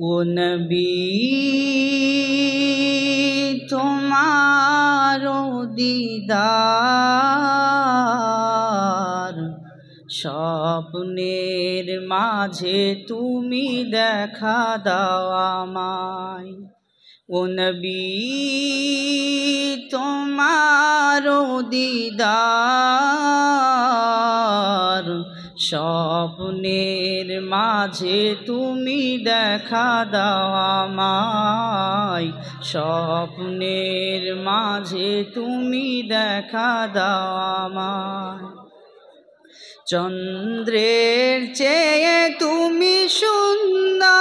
ও নবী তোমারো দিদার স্বপ্নের মাঝে তুমি দেখা দাও আমায়। ও নবী তোমারো দিদার স্বপ্নের মাঝে তুমি দেখা দাও আমায়। স্বপ্নের মাঝে তুমি দেখা দাও আমায়। চন্দ্রের চেয়ে তুমি সুন্দর,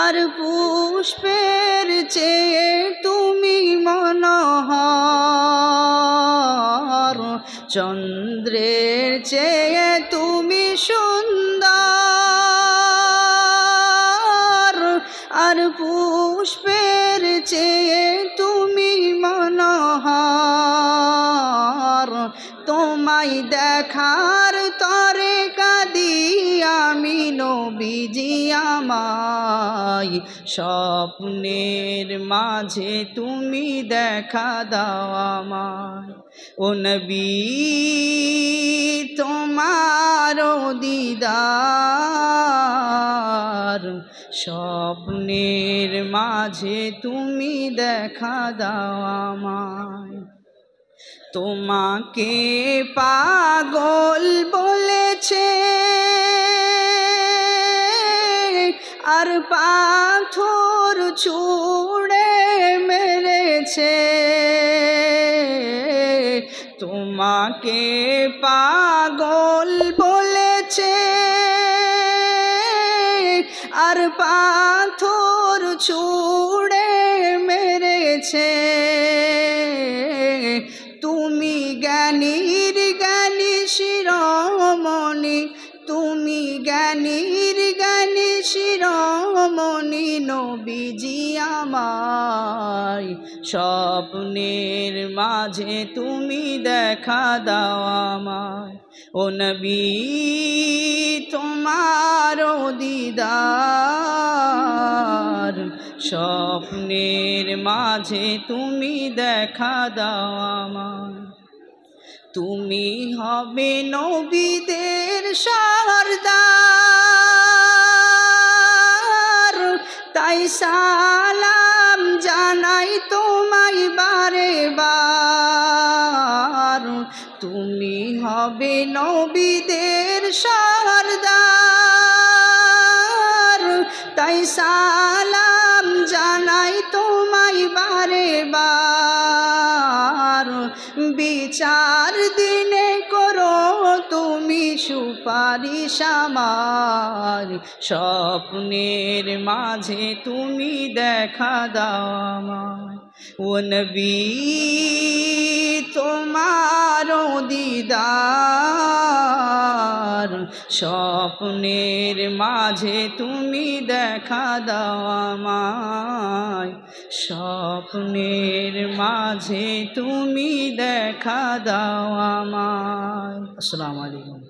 আর পুষ্পের চেয়ে তুমি মনোহর। চন্দ্রের চেয়ে তুমি সুন্দর, আর পুষ্পের চেয়ে তুমি মনোহর। তোমায় দেখার তরে কাঁদি আমি নবীজি আমায়। স্বপ্নের মাঝে তুমি দেখা দাও আমায়। ও নবী তোমারো দিদার স্বপ্নের মাঝে তুমি দেখা দাও আমায়। তোমাকে পাগল বলেছে আর পাথর ছুঁড়ে মেরেছে। তোমাকে পাগল বলেছে আর পাথর ছুঁড়ে মেরেছে। তুমি জ্ঞানীর জ্ঞানী শিরোমণি, তুমি জ্ঞানীর জ্ঞানী শিরোমণি নবীজি আমায়। স্বপ্নের মাঝে তুমি দেখা দাও আমায়। ও নবী তোমারো দিদার স্বপ্নের মাঝে তুমি দেখা দাও আমায়। তুমি হবে নবীদের সরদার, তাই সালাম জানাই তোমায় বারে বার। তুমি হবে নবীদের সরদার, তাই সালাম জানাই তোমায় বারে বার। বিচার দিনে করো তুমি সুপারিশ আমার। স্বপ্নের মাঝে তুমি দেখা দাও আমায়। ও নবী তোমারো দিদার স্বপ্নের মাঝে তুমি দেখা দাও আমায়। স্বপ্নের মাঝে তুমি দেখা দাও আমায়। আসসালামু আলাইকুম।